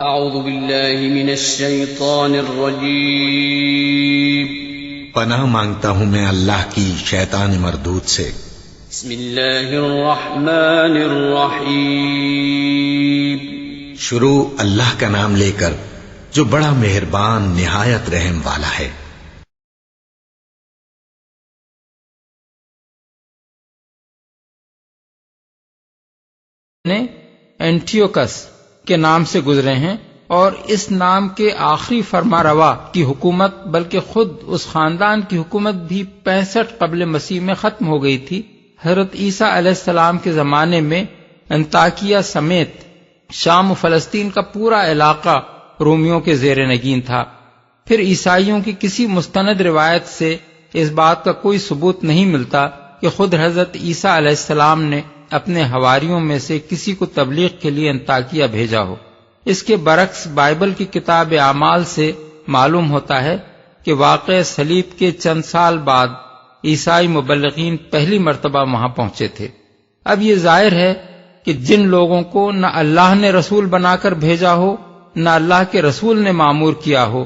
اعوذ باللہ من الشیطان الرجیم پناہ مانگتا ہوں میں اللہ کی شیطان مردود سے۔ بسم اللہ الرحمن الرحیم شروع اللہ کا نام لے کر جو بڑا مہربان نہایت رحم والا ہے۔ اینٹیوکس کے نام سے گزرے ہیں اور اس نام کے آخری فرما روا کی حکومت بلکہ خود اس خاندان کی حکومت بھی 65 قبل مسیح میں ختم ہو گئی تھی۔ حضرت عیسیٰ علیہ السلام کے زمانے میں انطاکیہ سمیت شام و فلسطین کا پورا علاقہ رومیوں کے زیر نگین تھا۔ پھر عیسائیوں کی کسی مستند روایت سے اس بات کا کوئی ثبوت نہیں ملتا کہ خود حضرت عیسیٰ علیہ السلام نے اپنے حواریوں میں سے کسی کو تبلیغ کے لیے انطاکیہ بھیجا ہو۔ اس کے برعکس بائبل کی کتاب اعمال سے معلوم ہوتا ہے کہ واقع صلیب کے چند سال بعد عیسائی مبلغین پہلی مرتبہ وہاں پہنچے تھے۔ اب یہ ظاہر ہے کہ جن لوگوں کو نہ اللہ نے رسول بنا کر بھیجا ہو نہ اللہ کے رسول نے مامور کیا ہو،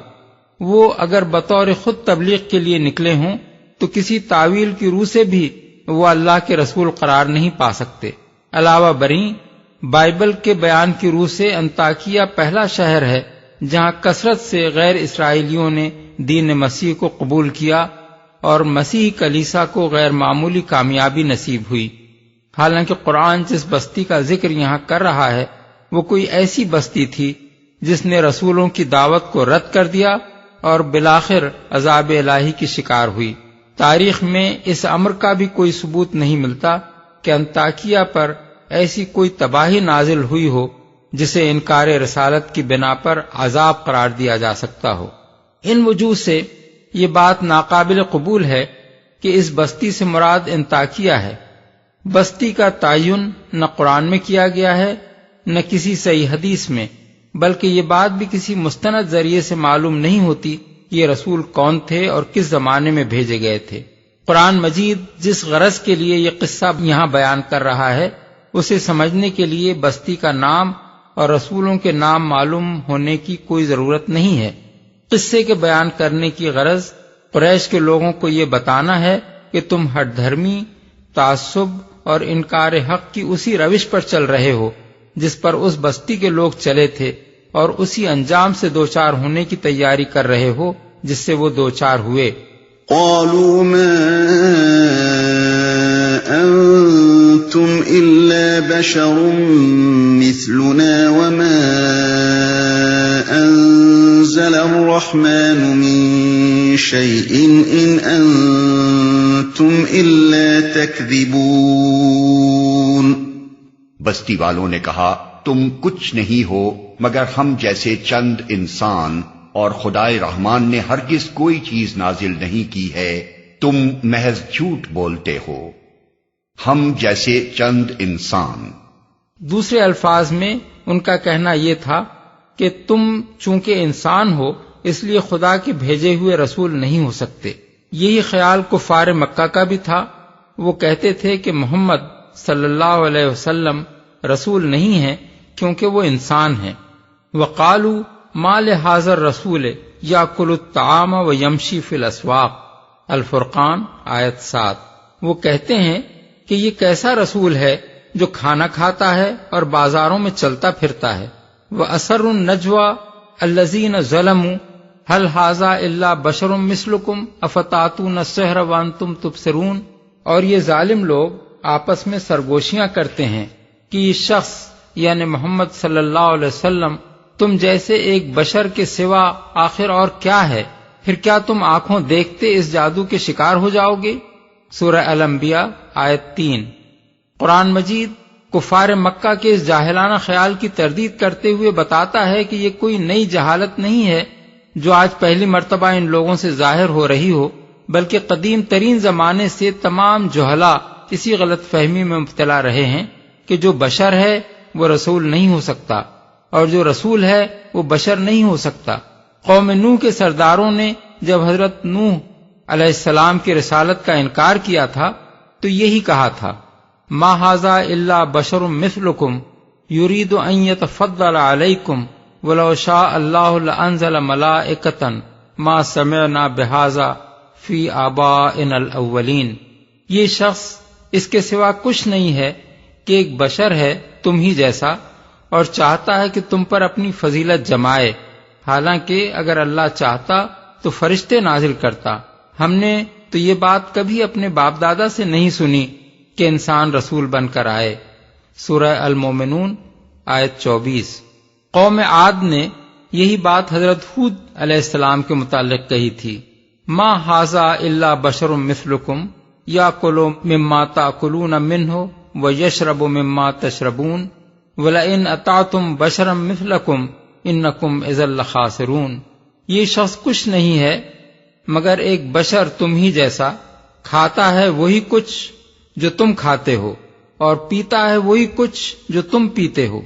وہ اگر بطور خود تبلیغ کے لیے نکلے ہوں تو کسی تعویل کی روح سے بھی وہ اللہ کے رسول قرار نہیں پا سکتے۔ علاوہ بریں بائبل کے بیان کی روح سے انطاکیہ پہلا شہر ہے جہاں کثرت سے غیر اسرائیلیوں نے دین مسیح کو قبول کیا اور مسیح کلیسا کو غیر معمولی کامیابی نصیب ہوئی۔ حالانکہ قرآن جس بستی کا ذکر یہاں کر رہا ہے وہ کوئی ایسی بستی تھی جس نے رسولوں کی دعوت کو رد کر دیا اور بالآخر عذاب الہی کی شکار ہوئی۔ تاریخ میں اس امر کا بھی کوئی ثبوت نہیں ملتا کہ انطاکیہ پر ایسی کوئی تباہی نازل ہوئی ہو جسے انکار رسالت کی بنا پر عذاب قرار دیا جا سکتا ہو۔ ان وجوہ سے یہ بات ناقابل قبول ہے کہ اس بستی سے مراد انطاکیہ ہے۔ بستی کا تعین نہ قرآن میں کیا گیا ہے نہ کسی صحیح حدیث میں، بلکہ یہ بات بھی کسی مستند ذریعے سے معلوم نہیں ہوتی کہ یہ رسول کون تھے اور کس زمانے میں بھیجے گئے تھے۔ قرآن مجید جس غرض کے لیے یہ قصہ یہاں بیان کر رہا ہے اسے سمجھنے کے لیے بستی کا نام اور رسولوں کے نام معلوم ہونے کی کوئی ضرورت نہیں ہے۔ قصے کے بیان کرنے کی غرض قریش کے لوگوں کو یہ بتانا ہے کہ تم ہٹ دھرمی، تعصب اور انکار حق کی اسی روش پر چل رہے ہو جس پر اس بستی کے لوگ چلے تھے اور اسی انجام سے دوچار ہونے کی تیاری کر رہے ہو جس سے وہ دوچار ہوئے۔ قالوا ما أنتم إلا بشر مثلنا وما أنزل الرحمن من شيء إن أنتم إلا تكذبون۔ بستی والوں نے کہا تم کچھ نہیں ہو مگر ہم جیسے چند انسان، اور خدائے رحمان نے ہرگز کوئی چیز نازل نہیں کی ہے، تم محض جھوٹ بولتے ہو، ہم جیسے چند انسان۔ دوسرے الفاظ میں ان کا کہنا یہ تھا کہ تم چونکہ انسان ہو اس لیے خدا کے بھیجے ہوئے رسول نہیں ہو سکتے۔ یہی خیال کفار مکہ کا بھی تھا۔ وہ کہتے تھے کہ محمد صلی اللہ علیہ وسلم رسول نہیں ہیں کیونکہ وہ انسان ہیں۔ وقالوا ما لهذا الرسول یاکل الطعام ویمشی فی الاسواق، الفرقان آیت 7۔ وہ کہتے ہیں کہ یہ کیسا رسول ہے جو کھانا کھاتا ہے اور بازاروں میں چلتا پھرتا ہے۔ وَأَسَرُّ النَّجْوَى الَّذِينَ ظَلَمُوا هَلْ هَذَا إِلَّا بَشَرٌ مِثْلُكُمْ أَفَتَأْتُونَ السِّحْرَ وَأَنْتُمْ تُبْصِرُونَ۔ اور یہ ظالم لوگ آپس میں سرگوشیاں کرتے ہیں کہ یہ شخص یعنی محمد صلی اللہ علیہ وسلم تم جیسے ایک بشر کے سوا آخر اور کیا ہے، پھر کیا تم آنکھوں دیکھتے اس جادو کے شکار ہو جاؤ گے؟ سورہ الانبیاء آیت 3۔ قرآن مجید کفار مکہ کے اس جاہلانہ خیال کی تردید کرتے ہوئے بتاتا ہے کہ یہ کوئی نئی جہالت نہیں ہے جو آج پہلی مرتبہ ان لوگوں سے ظاہر ہو رہی ہو، بلکہ قدیم ترین زمانے سے تمام جہلا اسی غلط فہمی میں مبتلا رہے ہیں کہ جو بشر ہے وہ رسول نہیں ہو سکتا اور جو رسول ہے وہ بشر نہیں ہو سکتا۔ قوم نوح کے سرداروں نے جب حضرت نوح علیہ السلام کی رسالت کا انکار کیا تھا تو یہی کہا تھا ما ھذا الا بشر مثلکم یرید ان یتفضل علیکم وَلَوْ شَاءَ اللَّهُ لَأَنزَلَ مَلَائِكَةً مَا سَمِعْنَا بِهَذَا فِي آبَائِنَا الْأَوَّلِينَ۔ یہ شخص اس کے سوا کچھ نہیں ہے کہ ایک بشر ہے تم ہی جیسا، اور چاہتا ہے کہ تم پر اپنی فضیلت جمائے، حالانکہ اگر اللہ چاہتا تو فرشتے نازل کرتا۔ ہم نے تو یہ بات کبھی اپنے باپ دادا سے نہیں سنی کہ انسان رسول بن کر آئے۔ سورہ المومنون آیت 24۔ قوم عاد نے یہی بات حضرت ہود علیہ السلام کے متعلق کہی تھی، ما ھذا الا بشر مثلکم یاکل مما تاکلون منہ ویشرب مما تشربون وَلَئِنْ أَطَعْتُمْ بَشَرًا مِثْلَكُمْ إِنَّكُمْ إِذًا لَخَاسِرُونَ۔ یہ شخص کچھ نہیں ہے مگر ایک بشر تم ہی جیسا، کھاتا ہے وہی کچھ جو تم کھاتے ہو اور پیتا ہے وہی کچھ جو تم پیتے ہو۔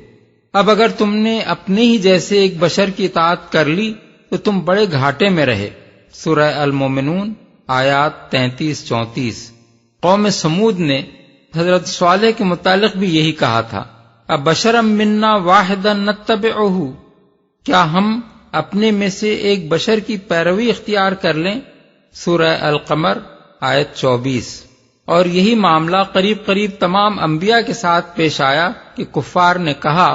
اب اگر تم نے اپنے ہی جیسے ایک بشر کی اطاعت کر لی تو تم بڑے گھاٹے میں رہے۔ سورہ المومنون آیات 33-34۔ قوم سمود نے حضرت صالح کے متعلق بھی یہی کہا تھا، ابشرم منا واحدا نتبعہ، کیا ہم اپنے میں سے ایک بشر کی پیروی اختیار کر لیں؟ سورہ القمر آیت 24۔ اور یہی معاملہ قریب قریب تمام انبیاء کے ساتھ پیش آیا کہ کفار نے کہا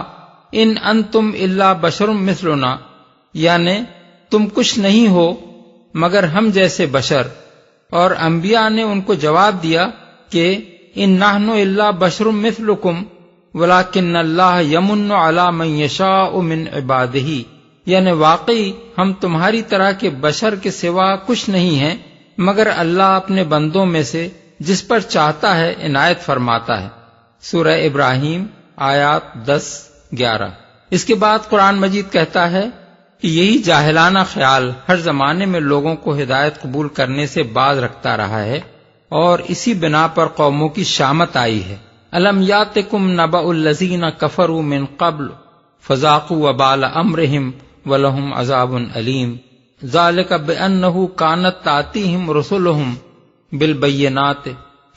ان انتم الا بشر مثلنا، یعنی تم کچھ نہیں ہو مگر ہم جیسے بشر، اور انبیاء نے ان کو جواب دیا کہ ان نحن الا بشر مثلکم ولیکن اللہ یمن علی من یشاء من عبادہ، یعنی واقعی ہم تمہاری طرح کے بشر کے سوا کچھ نہیں ہیں مگر اللہ اپنے بندوں میں سے جس پر چاہتا ہے عنایت فرماتا ہے۔ سورہ ابراہیم آیات 10-11۔ اس کے بعد قرآن مجید کہتا ہے کہ یہی جاہلانہ خیال ہر زمانے میں لوگوں کو ہدایت قبول کرنے سے باز رکھتا رہا ہے، اور اسی بنا پر قوموں کی شامت آئی ہے۔ الم یاتکم نبأ الذین کفروا من قبل فذاقوا وبال امرہم ولہم عذاب علیم ذالک بانہ کانت تأتیہم رسلہم بالبینات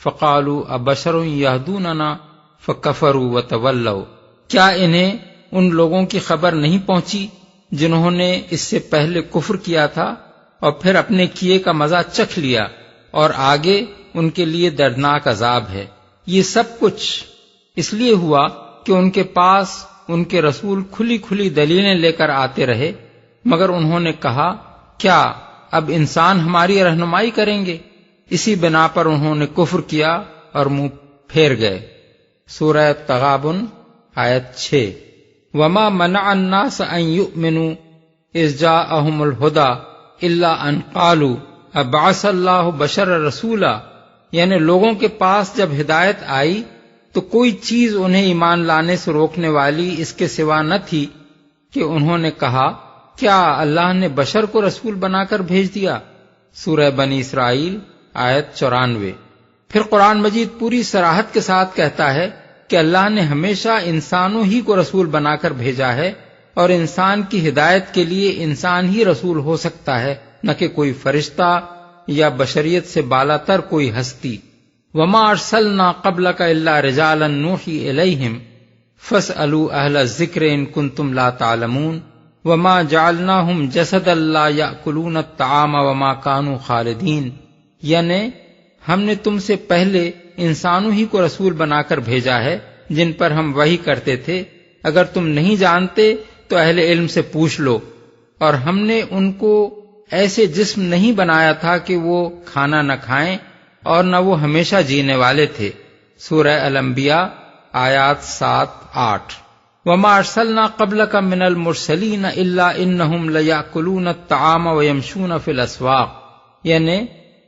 فقالوا ابشر یہدوننا فکفروا وتولوا۔ کیا انہیں ان لوگوں کی خبر نہیں پہنچی جنہوں نے اس سے پہلے کفر کیا تھا اور پھر اپنے کیے کا مزہ چکھ لیا، اور آگے ان کے لیے دردناک عذاب ہے۔ یہ سب کچھ اس لیے ہوا کہ ان کے پاس ان کے رسول کھلی کھلی دلیلیں لے کر آتے رہے، مگر انہوں نے کہا کیا اب انسان ہماری رہنمائی کریں گے؟ اسی بنا پر انہوں نے کفر کیا اور منہ پھیر گئے۔ سورہ تغابن آیت 6۔ وما منع الناس ان يؤمنوا اذ جاءهم الهدى الا ان قالوا ابعث اللہ بشر رسولا، یعنی لوگوں کے پاس جب ہدایت آئی تو کوئی چیز انہیں ایمان لانے سے روکنے والی اس کے سوا نہ تھی کہ انہوں نے کہا کیا اللہ نے بشر کو رسول بنا کر بھیج دیا؟ سورہ بنی اسرائیل آیت 94۔ پھر قرآن مجید پوری صراحت کے ساتھ کہتا ہے کہ اللہ نے ہمیشہ انسانوں ہی کو رسول بنا کر بھیجا ہے، اور انسان کی ہدایت کے لیے انسان ہی رسول ہو سکتا ہے، نہ کہ کوئی فرشتہ یا بشریت سے بالا تر کوئی ہستی۔ وما ارسلنا قبلک الا رجالا نوحی الیہم فاسألوا اہل الذکر ان کنتم لا تعلمون وما جعلناہم جسدا لا یأکلون الطعام وما کانوا خالدین، یعنی ہم نے تم سے پہلے انسانوں ہی کو رسول بنا کر بھیجا ہے جن پر ہم وحی کرتے تھے، اگر تم نہیں جانتے تو اہل علم سے پوچھ لو، اور ہم نے ان کو ایسے جسم نہیں بنایا تھا کہ وہ کھانا نہ کھائیں اور نہ وہ ہمیشہ جینے والے تھے۔ سورہ الانبیاء آیات 7-8۔ وما ارسلنا قبلک من المرسلین الا انہم لیأکلون الطعام ویمشون فی الاسواق، یعنی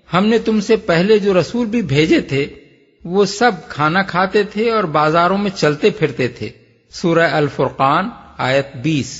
ہم نے تم سے پہلے جو رسول بھی بھیجے تھے وہ سب کھانا کھاتے تھے اور بازاروں میں چلتے پھرتے تھے۔ سورہ الفرقان آیت 20۔